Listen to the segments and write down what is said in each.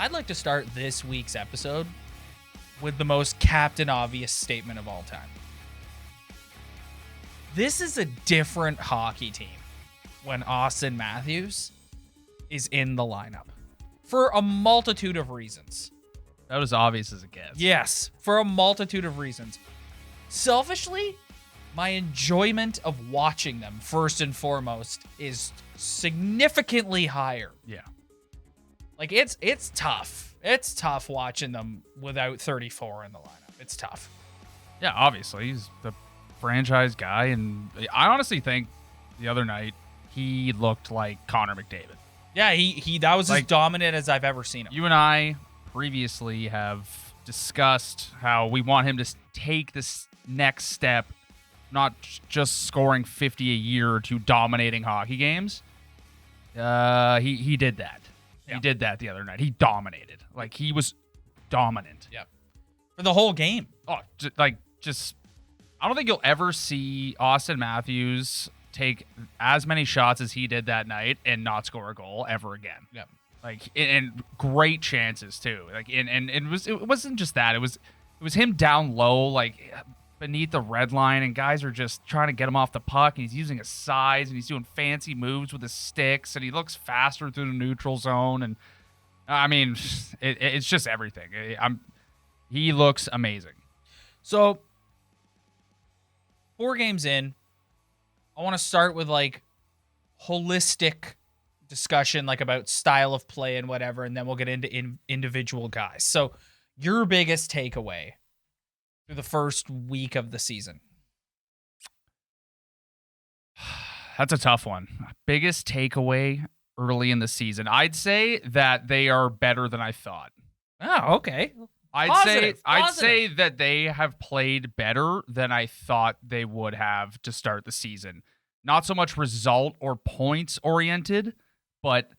I'd like to start this week's episode with the most Captain Obvious statement of all time. This is a different hockey team when Auston Matthews is in the lineup for a multitude of reasons. That was obvious as it gets. Yes, for a multitude of reasons. Selfishly, my enjoyment of watching them, first and foremost, is significantly higher. Yeah. Like, it's tough. It's tough watching them without 34 in the lineup. It's tough. Yeah, obviously. He's the franchise guy, and I honestly think the other night he looked like Connor McDavid. Yeah, he that was as dominant as I've ever seen him. You and I previously have discussed how we want him to take this next step, not just scoring 50 a year to dominating hockey games. He did that. Yeah. He did that the other night. He dominated. Like, he was dominant. Yep. For the whole game. Oh, just I don't think you'll ever see Auston Matthews take as many shots as he did that night and not score a goal ever again. Yep. Like, and great chances too. Like, and it wasn't just that. It was him down low, like beneath the red line, and guys are just trying to get him off the puck, and he's using his size, and he's doing fancy moves with his sticks, and he looks faster through the neutral zone, and I mean, it's just everything. He looks amazing. So, 4 games in, I want to start with like holistic discussion, like about style of play and whatever, and then we'll get into individual guys. So, your biggest takeaway through the first week of the season? That's a tough one. Biggest takeaway early in the season. I'd say that they are better than I thought. Oh, okay. I'd say that they have played better than I thought they would have to start the season. Not so much result or points oriented, but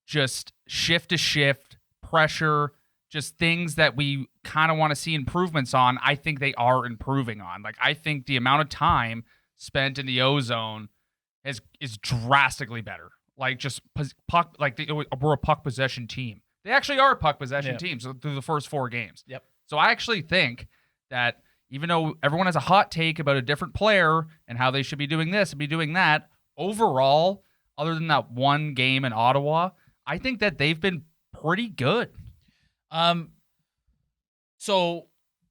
just shift to shift, pressure, just things that we kind of want to see improvements on. I think they are improving on. Like, I think the amount of time spent in the O-zone is drastically better. Like, just puck, like we're a puck possession team. They actually are a puck possession team through the first 4 games. Yep. So I actually think that even though everyone has a hot take about a different player and how they should be doing this and be doing that, overall, other than that one game in Ottawa, I think that they've been pretty good. So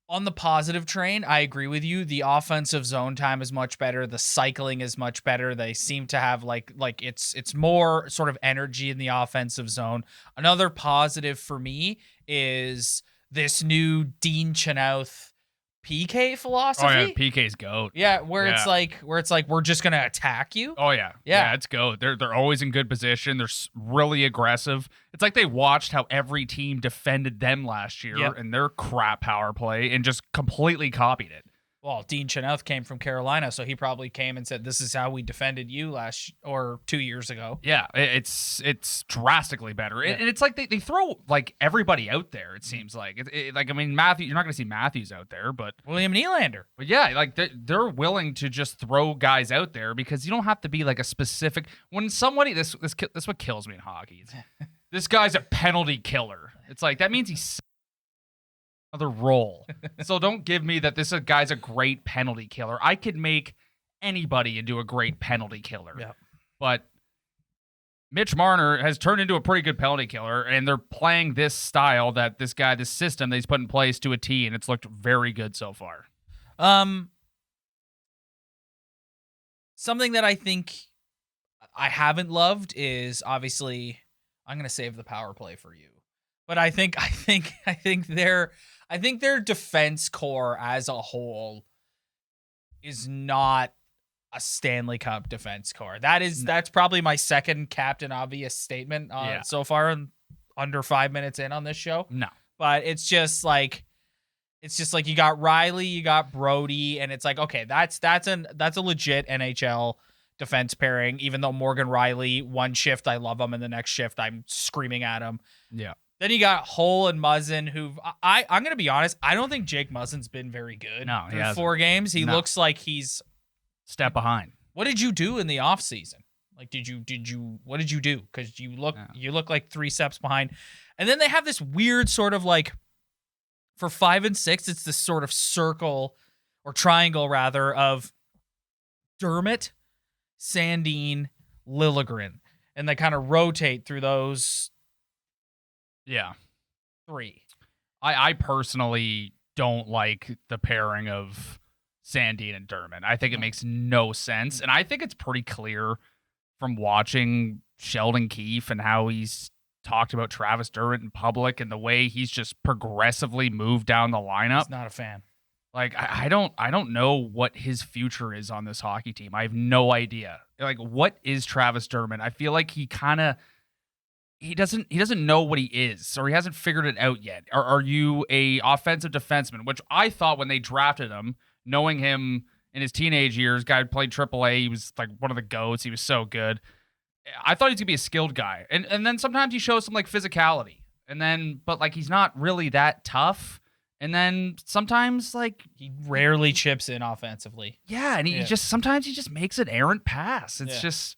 on the positive train, I agree with you. The offensive zone time is much better. The cycling is much better. They seem to have like it's more sort of energy in the offensive zone. Another positive for me is this new Dean Chenoweth PK philosophy. Oh yeah, PK's GOAT. Yeah, where it's like we're just gonna attack you. Oh yeah, it's GOAT. They're always in good position. They're really aggressive. It's like they watched how every team defended them last year and their crap power play and just completely copied it. Well, Dean Chenoweth came from Carolina, so he probably came and said, "This is how we defended you 2 years ago." Yeah, it's drastically better, and it's like they throw like everybody out there. It seems like like, I mean, Matthew, you're not going to see Matthews out there, but William Nylander. But yeah, like they're willing to just throw guys out there because you don't have to be like a specific. When somebody this what kills me in hockey. This guy's a penalty killer. It's like that means he's another role. So don't give me that this guy's a great penalty killer. I could make anybody into a great penalty killer. Yeah. But Mitch Marner has turned into a pretty good penalty killer, and they're playing this style that this system that he's put in place to a T, and it's looked very good so far. Something that I think I haven't loved is obviously I'm going to save the power play for you. But I think their defense core as a whole is not a Stanley Cup defense core. That's probably my second Captain Obvious statement so far, and under 5 minutes in on this show. No, but it's just like you got Riley, you got Brody, and it's like, okay, that's a legit NHL defense pairing. Even though Morgan Riley, one shift I love him, and the next shift I'm screaming at him. Yeah. Then you got Hull and Muzzin, who I'm going to be honest, I don't think Jake Muzzin's been very good. No, he through 4 games. He looks like he's step behind. What did you do in the off season? Like, what did you do? Because you look like 3 steps behind. And then they have this weird sort of like, for 5 and 6, it's this sort of circle or triangle rather of Dermott, Sandin, Liljegren. And they kind of rotate through those three. I personally don't like the pairing of Sandin and Dermott. I think it makes no sense. And I think it's pretty clear from watching Sheldon Keefe and how he's talked about Travis Dermott in public and the way he's just progressively moved down the lineup. He's not a fan. Like, I don't know what his future is on this hockey team. I have no idea. Like, what is Travis Dermott? I feel like he doesn't know what he is, or he hasn't figured it out yet. Are you a offensive defenseman? Which I thought when they drafted him, knowing him in his teenage years, guy who played AAA, he was like one of the GOATs. He was so good. I thought he was gonna be a skilled guy, and then sometimes he shows some like physicality, but like he's not really that tough. And then sometimes like he rarely chips in offensively. Yeah, and he sometimes he just makes an errant pass. It's just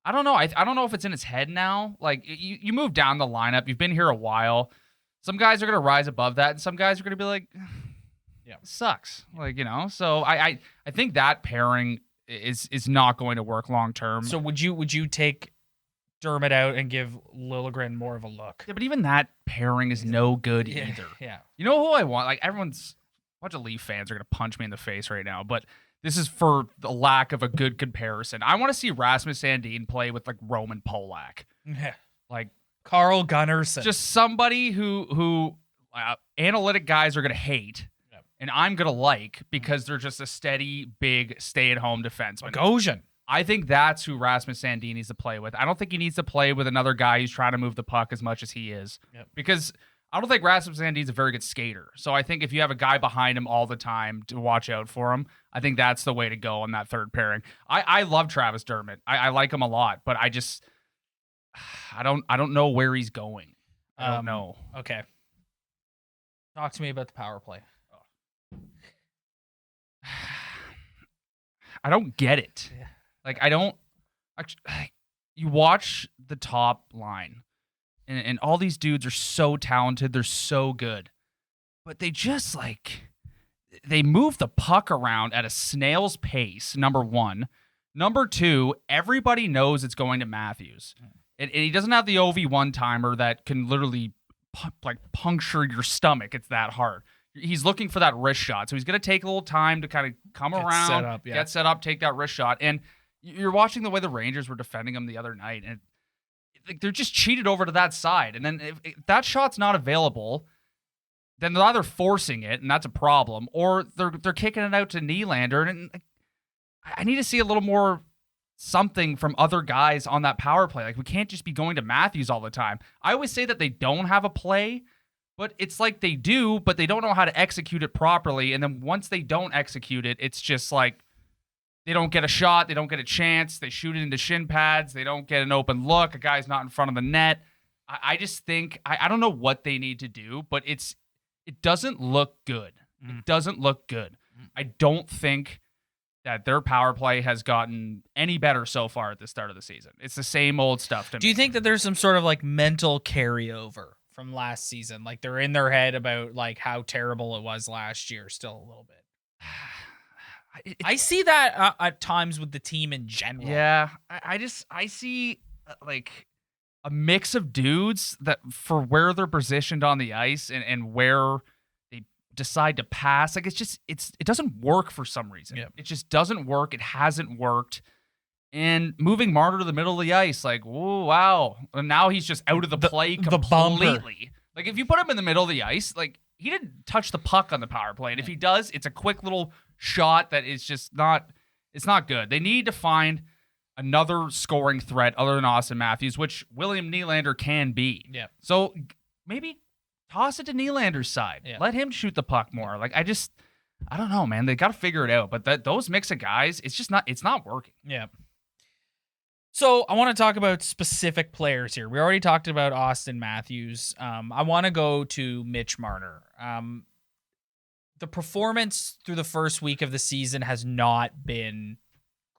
I don't know. I don't know if it's in his head now. Like you move down the lineup, you've been here a while. Some guys are gonna rise above that, and some guys are gonna be like, yeah, it sucks. Like, So I think that pairing is not going to work long term. So would you take Dermott out and give Liljegren more of a look? Yeah, but even that pairing is no good either. Yeah. You know who I want? Like, a bunch of Leaf fans are going to punch me in the face right now, but this is for the lack of a good comparison. I want to see Rasmus Sandin play with, like, Roman Polak. Yeah. Like, Carl Gunnarsson. Just somebody who analytic guys are going to hate, and I'm going to like because they're just a steady, big, stay-at-home defenseman. Bogosian. I think that's who Rasmus Sandin needs to play with. I don't think he needs to play with another guy who's trying to move the puck as much as he is. Because I don't think Rasmus Sandin's a very good skater. So I think if you have a guy behind him all the time to watch out for him, I think that's the way to go on that third pairing. I love Travis Dermott. I like him a lot, but I don't know where he's going. I don't know. Okay. Talk to me about the power play. I don't get it. Yeah. Like, I don't. You watch the top line, and all these dudes are so talented. They're so good. But they just, they move the puck around at a snail's pace, number one. Number two, everybody knows it's going to Matthews. And he doesn't have the OV one-timer that can literally, puncture your stomach. It's that hard. He's looking for that wrist shot. So he's going to take a little time to kind of come around, get set up, take that wrist shot. And you're watching the way the Rangers were defending him the other night, and they're just cheated over to that side. And then if that shot's not available, then they're either forcing it, and that's a problem, or they're kicking it out to Nylander. And I need to see a little more something from other guys on that power play. Like, we can't just be going to Matthews all the time. I always say that they don't have a play, but it's like they do, but they don't know how to execute it properly. And then once they don't execute it, it's just like they don't get a shot, they don't get a chance, they shoot it into shin pads, they don't get an open look, a guy's not in front of the net. I just think, I don't know what they need to do, but it doesn't look good. It doesn't look good. I don't think that their power play has gotten any better so far at the start of the season. It's the same old stuff to me. Do you think that there's some sort of mental carryover from last season? Like, they're in their head about how terrible it was last year still a little bit. I see that at times with the team in general. Yeah, I see a mix of dudes that for where they're positioned on the ice and where they decide to pass. Like, it doesn't work for some reason. Yeah. It just doesn't work. It hasn't worked. And moving Marner to the middle of the ice, oh, wow. And now he's just out of the play completely. Like, if you put him in the middle of the ice, he didn't touch the puck on the power play. And if he does, it's a quick little shot that is just it's not good. They need to find another scoring threat other than Auston Matthews, which William Nylander can be. Yeah. So maybe toss it to Nylander's side. Yeah. Let him shoot the puck more. I don't know, man. They got to figure it out. But those mix of guys, it's not working. Yeah. So I want to talk about specific players here. We already talked about Auston Matthews. I want to go to Mitch Marner. The performance through the first week of the season has not been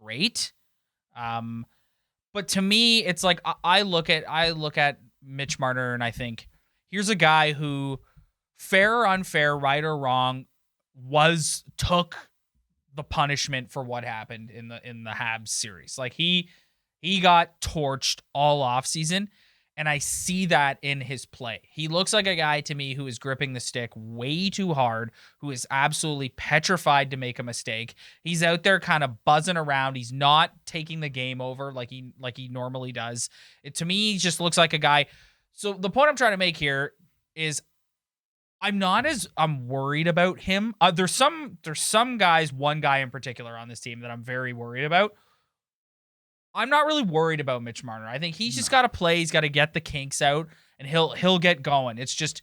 great. But to me, it's I look at Mitch Marner and I think here's a guy who, fair or unfair, right or wrong, took the punishment for what happened in the Habs series. Like he got torched all offseason, and I see that in his play. He looks like a guy to me who is gripping the stick way too hard, who is absolutely petrified to make a mistake. He's out there kind of buzzing around. He's not taking the game over like he normally does. To me, he just looks like a guy. So the point I'm trying to make here is I'm worried about him. There's some guys, one guy in particular on this team that I'm very worried about. I'm not really worried about Mitch Marner. I think he's just got to play. He's got to get the kinks out, and he'll get going. It's just,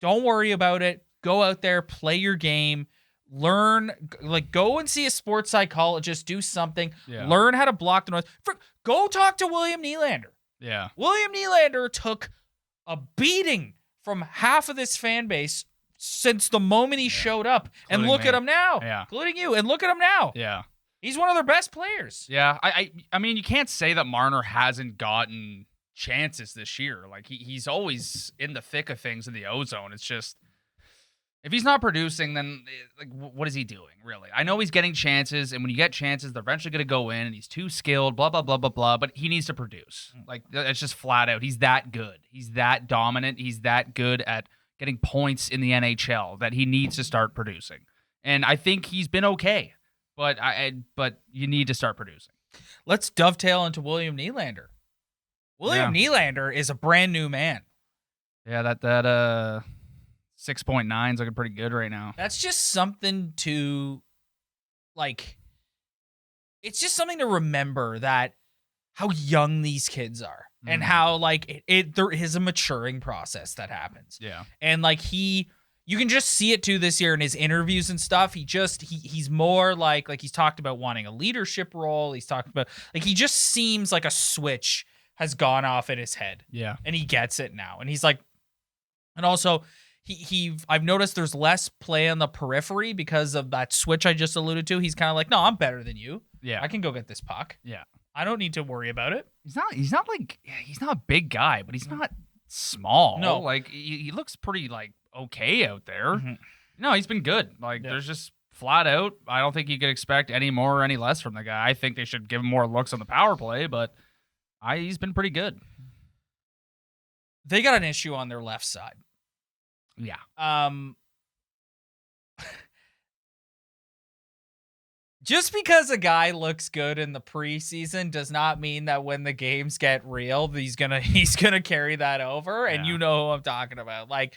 don't worry about it. Go out there, play your game, learn. Like, go and see a sports psychologist. Do something. Yeah. Learn how to block the noise. Go talk to William Nylander. Yeah, William Nylander took a beating from half of this fan base since the moment he showed up, including and look at him now. Yeah, including you, and look at him now. Yeah. He's one of their best players. Yeah, I mean, you can't say that Marner hasn't gotten chances this year. Like, he's always in the thick of things in the ozone. It's just, if he's not producing, then like, what is he doing, really? I know he's getting chances, and when you get chances, they're eventually going to go in, and he's too skilled, blah, blah, blah, blah, blah, but he needs to produce. Like, it's just flat out. He's that good. He's that dominant. He's that good at getting points in the NHL that he needs to start producing. And I think he's been okay. But you need to start producing. Let's dovetail into William Nylander. William Nylander is a brand new man. Yeah, that 6.9 is looking pretty good right now. That's just something to, like, it's just something to remember, that how young these kids are and how, like, there is a maturing process that happens. Yeah. And, like, you can just see it too this year in his interviews and stuff. He's more like he's talked about wanting a leadership role. He's talked about, like, he just seems like a switch has gone off in his head. Yeah. And he gets it now. And he's like, and also I've noticed there's less play on the periphery because of that switch I just alluded to. He's kind of like, no, I'm better than you. Yeah. I can go get this puck. Yeah. I don't need to worry about it. He's not a big guy, but he's not small. No. Like, he looks pretty, like, okay out there. Mm-hmm. No, he's been good. Like, there's just flat out, I don't think you could expect any more or any less from the guy. I think they should give him more looks on the power play, but he's been pretty good. They got an issue on their left side. Yeah. Just because a guy looks good in the preseason does not mean that when the games get real, he's gonna carry that over. And you know who I'm talking about. Like,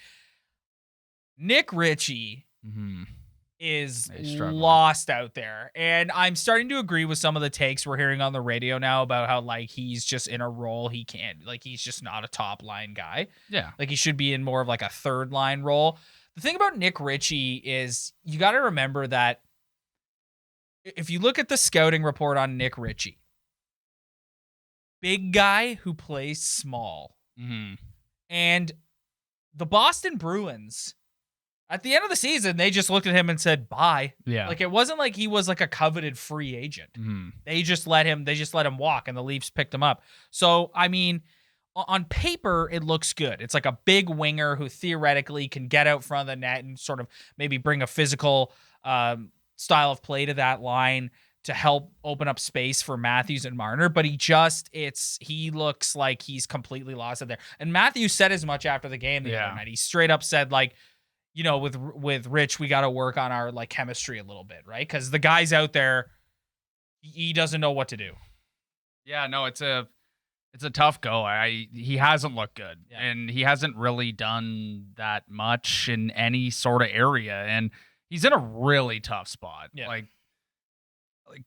Nick Richie is lost out there. And I'm starting to agree with some of the takes we're hearing on the radio now about how, like, he's just in a role he can't, like, he's just not a top line guy. Yeah. Like, he should be in more of like a third line role. The thing about Nick Richie is you got to remember that if you look at the scouting report on Nick Richie, big guy who plays small. And the Boston Bruins, at the end of the season, they just looked at him and said, bye. Yeah. Like, it wasn't like he was like a coveted free agent. They just let him walk, and the Leafs picked him up. So, I mean, on paper, it looks good. It's like a big winger who theoretically can get out front of the net and sort of maybe bring a physical style of play to that line to help open up space for Matthews and Marner, but he looks like he's completely lost it there. And Matthews said as much after the game the other night. He straight up said, like, you know, with Rich, we got to work on our, like, chemistry a little bit, right? Because the guy's out there, he doesn't know what to do. Yeah, no, it's a tough go. He hasn't looked good, and he hasn't really done that much in any sort of area, and he's in a really tough spot. Yeah. Like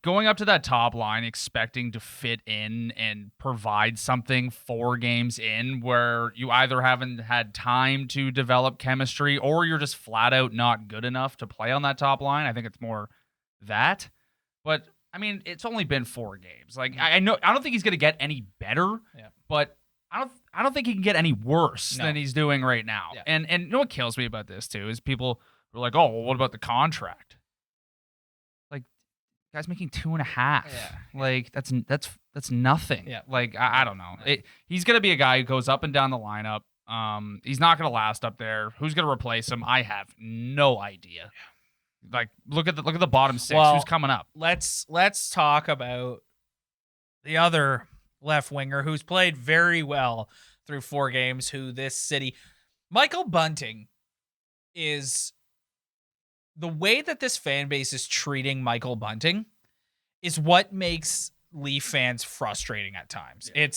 going up to that top line, expecting to fit in and provide something 4 games in, where you either haven't had time to develop chemistry or you're just flat out not good enough to play on that top line. I think it's more that. But I mean, it's only been 4 games. Like, I don't think he's going to get any better, but I don't think he can get any worse than he's doing right now. Yeah. And you know what kills me about this too is people are like, oh, well, what about the contract? Like, guy's making 2.5. Yeah. Like, that's nothing. Yeah. Like, I don't know. He's going to be a guy who goes up and down the lineup, He's not going to last up there. Who's going to replace him? I have no idea. Like, look at the bottom six. Who's coming up? Let's talk about the other left winger who's played very well through 4 games. Who this city, Michael Bunting, is the way that this fan base is treating Michael Bunting is what makes Leaf fans frustrating at times. Yeah.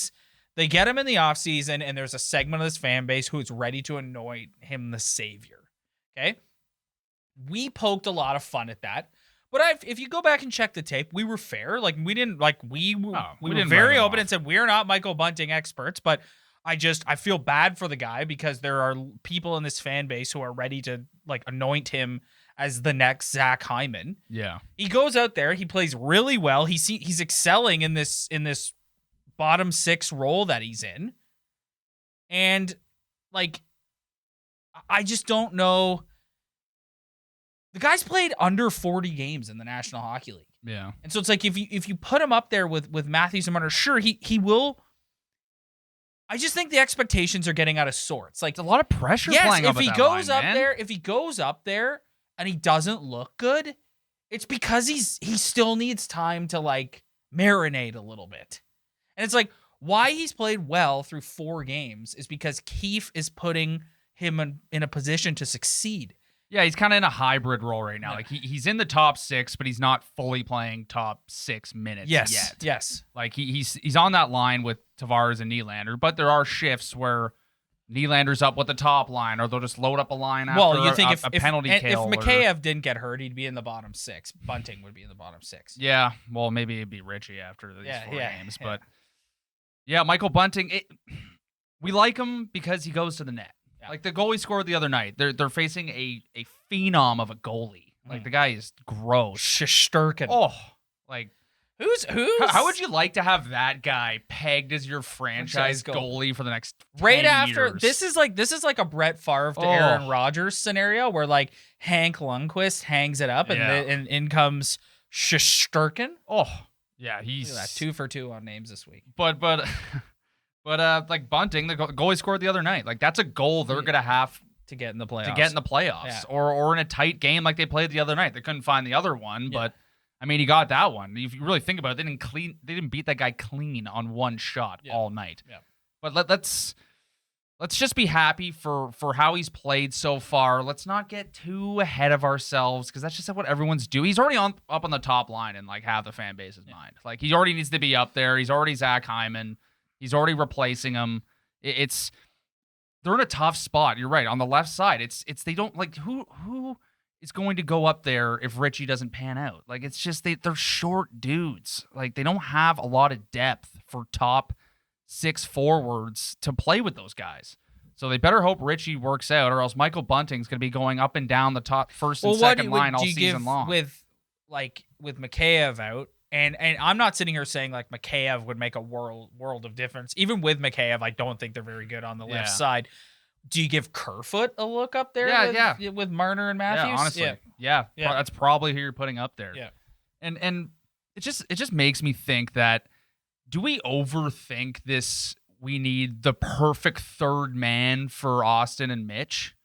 They get him in the offseason, and there's a segment of this fan base who is ready to anoint him the savior. Okay? We poked a lot of fun at that. But if you go back and check the tape, we were fair. Like, we didn't, like, we were very open and said, we're not Michael Bunting experts, but I feel bad for the guy because there are people in this fan base who are ready to, like, anoint him as the next Zach Hyman. Yeah. He goes out there, he plays really well. He's excelling in this bottom 6 role that he's in. And, like, I just don't know. The guy's played under 40 games in the National Hockey League. Yeah. And so it's like, if you put him up there with Matthews and Marner, sure, he will. I just think the expectations are getting out of sorts. Like, it's a lot of pressure playing up at that line, if he goes up there and he doesn't look good, it's because he still needs time to, like, marinate a little bit. And it's like, why he's played well through 4 games is because Keefe is putting him in a position to succeed. Yeah, he's kind of in a hybrid role right now. Like, he's in the top 6, but he's not fully playing top 6 minutes yet. Yes. Like, he's on that line with Tavares and Nylander, but there are shifts where Nylander's up with the top line, or they'll just load up a line after you think a penalty kill. If Mikheyev didn't get hurt, he'd be in the bottom 6. Bunting would be in the bottom 6. Yeah, well, maybe it'd be Richie after these 4 games. But, yeah, Michael Bunting, we like him because he goes to the net. Yeah. Like, the goal he scored the other night, they're facing a phenom of a goalie. Like, the guy is gross. Shesterkin. Oh, like, who's? How would you like to have that guy pegged as your franchise goalie for the next 10 right after years? This is like a Brett Favre to Aaron Rodgers scenario where, like, Hank Lundqvist hangs it up and in comes Shesterkin. Oh, yeah, he's 2 for 2 on names this week. But like Bunting, the goal he scored the other night, like, that's a goal they're gonna have to get in the playoffs. Yeah. Or in a tight game like they played the other night. They couldn't find the other one, but I mean, he got that one. If you really think about it, they didn't beat that guy clean on one shot all night. Yeah. But let's just be happy for how he's played so far. Let's not get too ahead of ourselves, because that's just what everyone's doing. He's already up on the top line in, like, half the fan base's mind. Like, he already needs to be up there. He's already Zach Hyman. He's already replacing him. They're in a tough spot. You're right. On the left side, it's they don't, like, who is going to go up there if Richie doesn't pan out? Like, it's just they're short dudes. Like, they don't have a lot of depth for top 6 forwards to play with those guys. So they better hope Richie works out, or else Michael Bunting's going to be going up and down the top first and second line all season long. With Mikheyev out, and I'm not sitting here saying, like, Mikheyev would make a world of difference. Even with Mikheyev, I don't think they're very good on the left side. Do you give Kerfoot a look up there with Marner and Matthews? Yeah, honestly. Yeah. That's probably who you're putting up there. Yeah. And it just makes me think that, do we overthink this? We need the perfect third man for Auston and Mitch.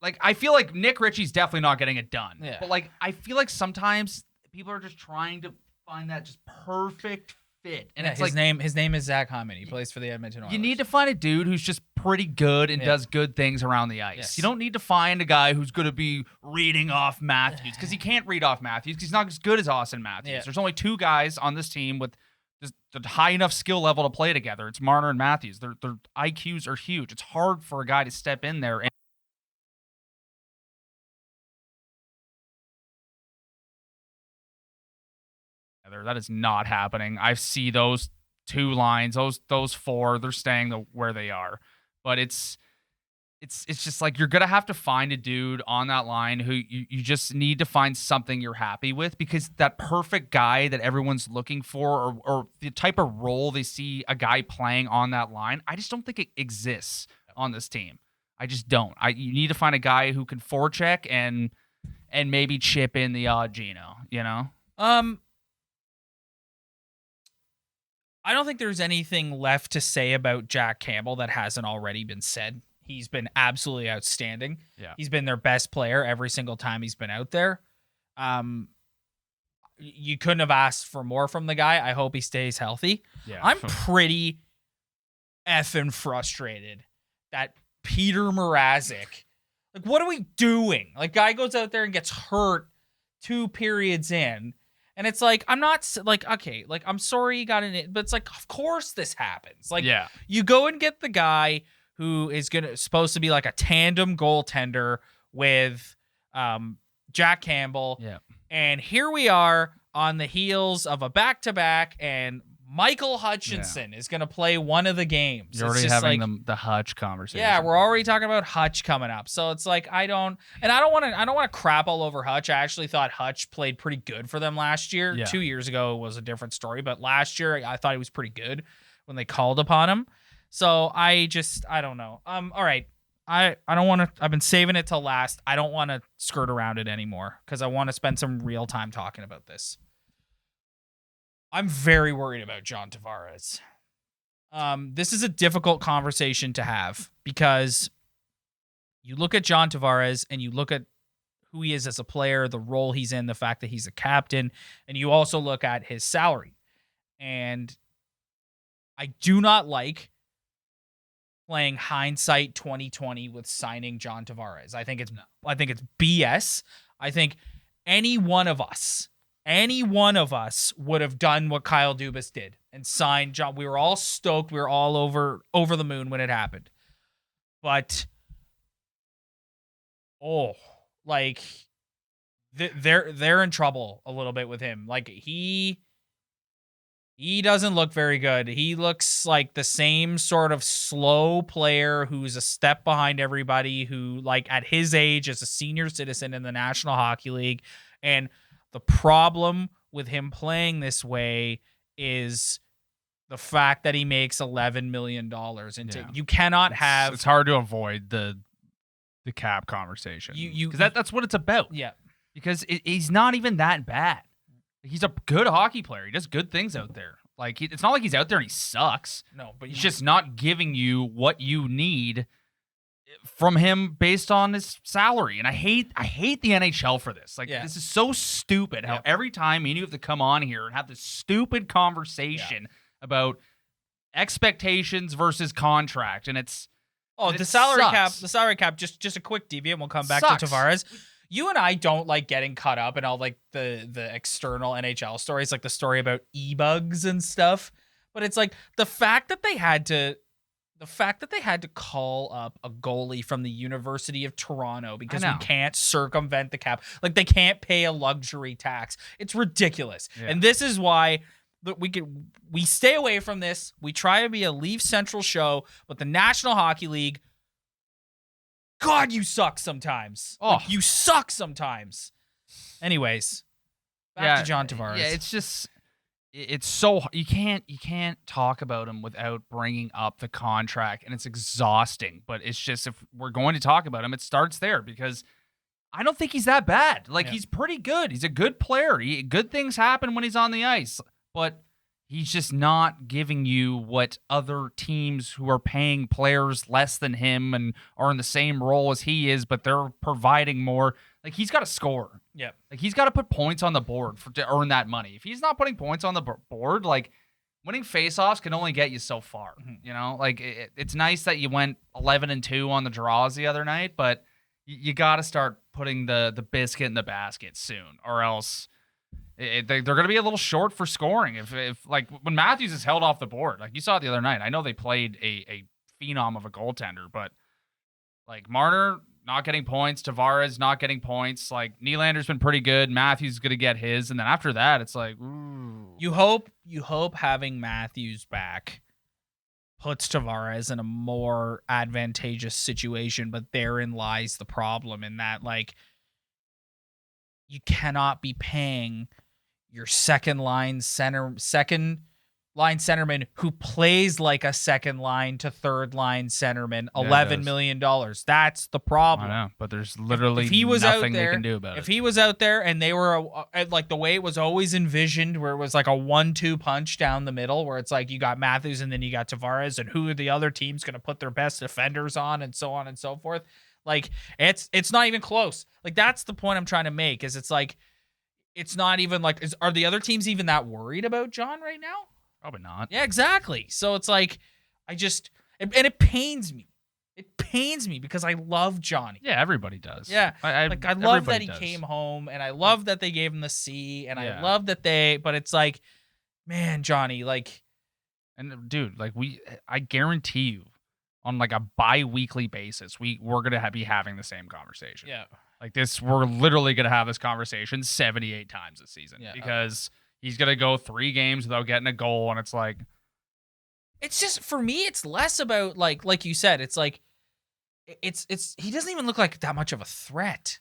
Like, I feel like Nick Ritchie's definitely not getting it done. Yeah. But, like, I feel like sometimes people are just trying to find that just perfect fit. And it's his name is Zach Hyman. He plays for the Edmonton Oilers. You need to find a dude who's just pretty good and does good things around the ice. Yes. You don't need to find a guy who's going to be reading off Matthews, because he can't read off Matthews because he's not as good as Auston Matthews. Yeah. There's only 2 guys on this team with the high enough skill level to play together. It's Marner and Matthews. Their IQs are huge. It's hard for a guy to step in there and that is not happening. I see those 2 lines, those 4, they're staying where they are. But it's just like, you're gonna have to find a dude on that line who you just need to find something you're happy with, because that perfect guy that everyone's looking for, or the type of role they see a guy playing on that line, I just don't think it exists on this team. I just don't. You need to find a guy who can forecheck and maybe chip in the odd Gino, you know? I don't think there's anything left to say about Jack Campbell that hasn't already been said. He's been absolutely outstanding. Yeah. He's been their best player every single time he's been out there. You couldn't have asked for more from the guy. I hope he stays healthy. Yeah. I'm pretty effing frustrated that Peter Mrazek, like, what are we doing? Like, guy goes out there and gets hurt 2 periods in. And it's like, I'm not like, okay, like, I'm sorry you got in it, but it's like, of course this happens. Like, yeah. You go and get the guy who is supposed to be like a tandem goaltender with Jack Campbell. Yeah. And here we are on the heels of a back-to-back, and Michael Hutchinson is going to play one of the games. You're already having the Hutch conversation. Yeah, we're already talking about Hutch coming up. So it's like, I don't want to crap all over Hutch. I actually thought Hutch played pretty good for them last year. Yeah. 2 years ago was a different story, but last year I thought he was pretty good when they called upon him. So I don't know. All right. I don't want to. I've been saving it till last. I don't want to skirt around it anymore because I want to spend some real time talking about this. I'm very worried about John Tavares. This is a difficult conversation to have because you look at John Tavares and you look at who he is as a player, the role he's in, the fact that he's a captain, and you also look at his salary. And I do not like playing hindsight 2020 with signing John Tavares. I think it's BS. I think any one of us would have done what Kyle Dubas did and signed John. We were all stoked. We were all over the moon when it happened. But they're in trouble a little bit with him. Like he doesn't look very good. He looks like the same sort of slow player who's a step behind everybody, who, like, at his age is a senior citizen in the National Hockey League. And the problem with him playing this way is the fact that he makes $11 million. You cannot have... It's hard to avoid the cap conversation. Because that's what it's about. Yeah. Because he's not even that bad. He's a good hockey player. He does good things out there. Like, it's not like he's out there and he sucks. No, but he's just not giving you what you need from him based on his salary. And I hate the NHL for this. Like, This is so stupid how every time you have to come on here and have this stupid conversation about expectations versus contract. And it's the salary cap, just a quick deviant. We'll come back to Tavares. You and I don't like getting caught up in all, like, the external NHL stories, like the story about e-bugs and stuff. But it's like the fact that they had to call up a goalie from the University of Toronto because we can't circumvent the cap. Like, they can't pay a luxury tax. It's ridiculous. Yeah. And this is why we stay away from this. We try to be a Leaf Central show, but the National Hockey League, God, you suck sometimes. Oh, you suck sometimes. Anyways, back to John Tavares. Yeah, it's so you can't talk about him without bringing up the contract, and it's exhausting. But it's just, if we're going to talk about him, it starts there because I don't think he's that bad. Like, he's pretty good. He's a good player. Good things happen when he's on the ice, but he's just not giving you what other teams who are paying players less than him and are in the same role as he is, but they're providing more. Like, he's got to score. Yeah. Like, he's got to put points on the board to earn that money. If he's not putting points on the board, like, winning faceoffs can only get you so far. Mm-hmm. You know, like, it's nice that you went 11-2 on the draws the other night, but you got to start putting the biscuit in the basket soon, or else they're going to be a little short for scoring. If like when Matthews is held off the board, like you saw it the other night. I know they played a phenom of a goaltender, but like Marner not getting points, Tavares not getting points. Like, Nylander's been pretty good. Matthews is going to get his, and then after that, it's like, ooh. You hope having Matthews back puts Tavares in a more advantageous situation, but therein lies the problem, in that, like, you cannot be paying your second line centerman who plays like a second line to third line centerman, Yeah, $11 million. That's the problem. I know, but there's literally if he was nothing out there, they can do about it. If he was out there and they were like the way it was always envisioned, where it was like a 1-2 punch down the middle, where it's like you got Matthews and then you got Tavares, and who are the other teams going to put their best defenders on, and so on and so forth. Like it's not even close. Like that's the point I'm trying to make. Is it's like it's not even like are the other teams even that worried about John right now? Probably not. Yeah, exactly. So it's like, and it pains me. It pains me because I love Johnny. Yeah, everybody does. Yeah. I love that he does. came home, and I love that they gave him the C, and Yeah. I love that but it's like, man, Johnny, like. And dude, like I guarantee you on like a bi-weekly basis, we're going to be having the same conversation. Yeah. Like this, we're literally going to have this conversation 78 times this season because he's going to go 3 games without getting a goal. And it's like, it's just, for me, it's less about like you said, it's like, he doesn't even look like that much of a threat.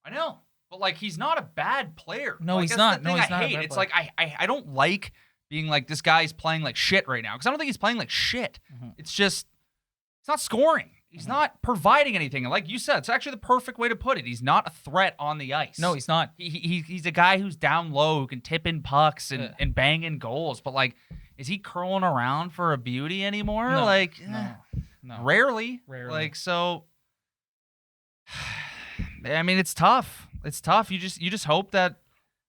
I know, but like, he's not a bad player. No, like, he's not. No, he's not. I hate. It's like, I don't like being like, this guy's playing like shit right now. Cause I don't think he's playing like shit. Mm-hmm. It's just, it's not scoring. He's not providing anything. And like you said, it's actually the perfect way to put it. He's not a threat on the ice. No, he's not. He's a guy who's down low, who can tip in pucks and bang in goals. But like, is he curling around for a beauty anymore? No, like, no. Rarely. Like, so, I mean, it's tough. It's tough. You just hope that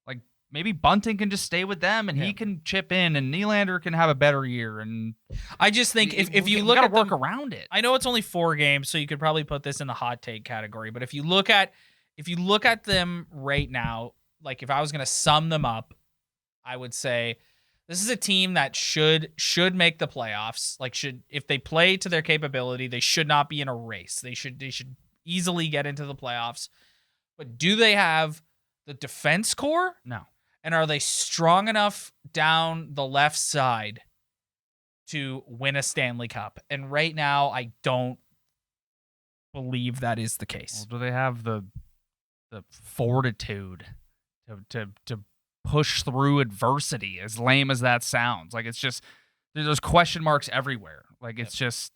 like maybe Bunting can just stay with them and he can chip in, and Nylander can have a better year. And I just think if you look at work around it. I know it's only 4 games, so you could probably put this in the hot take category. But if you look at them right now, like if I was going to sum them up, I would say this is a team that should make the playoffs. Like if they play to their capability, they should not be in a race. They should easily get into the playoffs. But do they have the defense core? No. And are they strong enough down the left side to win a Stanley Cup? And right now, I don't believe that is the case. Well, do they have the fortitude to push through adversity, as lame as that sounds? Like, it's just, there's question marks everywhere. Like, it's just,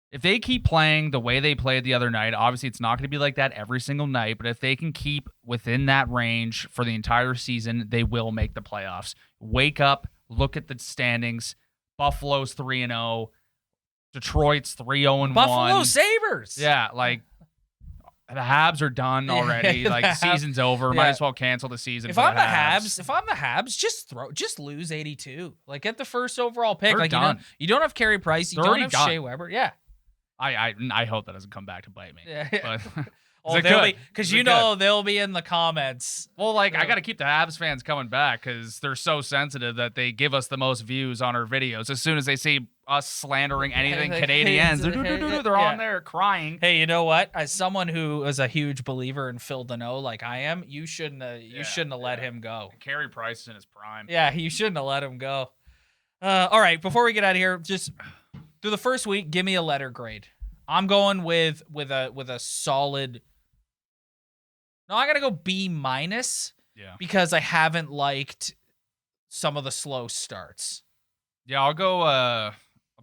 if they keep playing the way they played the other night, obviously it's not going to be like that every single night, but if they can keep within that range for the entire season, they will make the playoffs. Wake up, look at the standings. Buffalo's 3-0. Detroit's 3-0-1. Buffalo Sabres. Yeah, like the Habs are done already. Like the season's over. Might as well cancel the season. If I'm the Habs, just lose 82. Like get the first overall pick. They're like done. You don't have Carey Price. You don't have Shea Weber. Yeah. I hope that doesn't come back to bite me. Yeah. But because they'll be in the comments. Well, like I got to keep the Habs fans coming back because they're so sensitive that they give us the most views on our videos. As soon as they see us slandering anything Canadians, they're on there crying. Hey, you know what? As someone who is a huge believer in Phil Deneau, like I am, you shouldn't have let him go. Carey Price is in his prime. Yeah, you shouldn't have let him go. All right, before we get out of here, just through the first week, give me a letter grade. I'm going with a solid. No, I gotta go B-. Yeah. Because I haven't liked some of the slow starts. Yeah, I'll go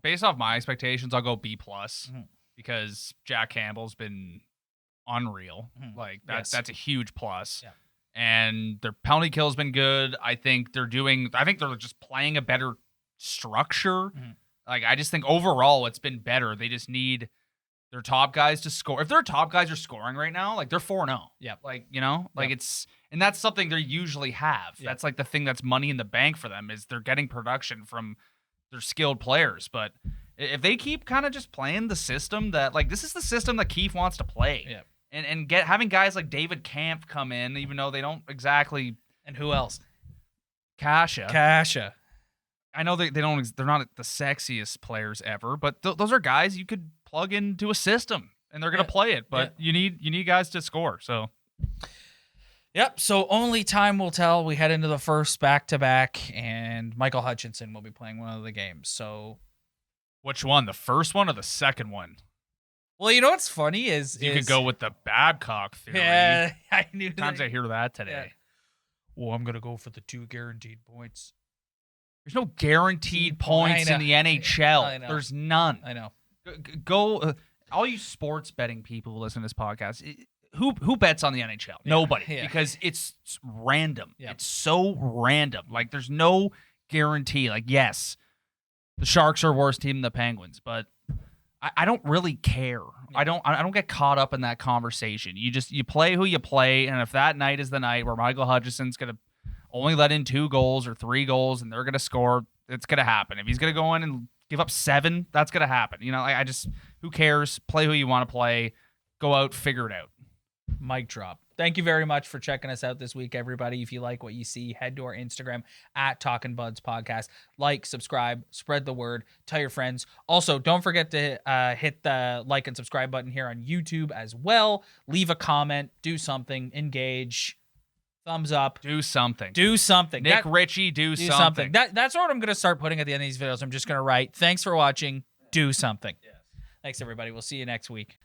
based off my expectations, I'll go B+ because Jack Campbell's been unreal. Like that's a huge plus. Yeah. And their penalty kill's been good. I think they're just playing a better structure. Like I just think overall it's been better. They just need their top guys to score. If their top guys are scoring right now, like they're 4-0. Yeah. Like, and that's something they usually have. Yep. That's like the thing that's money in the bank for them is they're getting production from their skilled players. But if they keep kind of just playing the system that, like, this is the system that Keefe wants to play. Yeah. And having guys like David Kampf come in, even though they don't exactly. And who else? Kasha. I know they're not the sexiest players ever, but those are guys you could plug into a system and they're going to play it. But you need guys to score. So, yep. So only time will tell. We head into the first back-to-back, and Michael Hutchinson will be playing one of the games. So, which one? The first one or the second one? Well, you know what's funny is you could go with the Babcock theory. Yeah, I knew. Sometimes I hear that today. Yeah. Well, I'm gonna go for the 2 guaranteed points. There's no guaranteed points in the NHL. I know. There's none. I know. Go, all you sports betting people who listen to this podcast. Who bets on the NHL? Nobody, because it's random. Yeah. It's so random. Like there's no guarantee. Like yes, the Sharks are a worse team than the Penguins, but I don't really care. Yeah. I don't get caught up in that conversation. You play who you play, and if that night is the night where Michael Hutchinson's gonna only let in 2 goals or 3 goals and they're going to score, it's going to happen. If he's going to go in and give up 7, that's going to happen. You know, I just, who cares? Play who you want to play. Go out, figure it out. Mic drop. Thank you very much for checking us out this week, everybody. If you like what you see, head to our Instagram at Talkin Buds Podcast. Like, subscribe, spread the word, tell your friends. Also, don't forget to hit the like and subscribe button here on YouTube as well. Leave a comment, do something, engage. Thumbs up. Do something. Richie, do something. That's what I'm going to start putting at the end of these videos. I'm just going to write, thanks for watching. Do something. Yes. Thanks, everybody. We'll see you next week.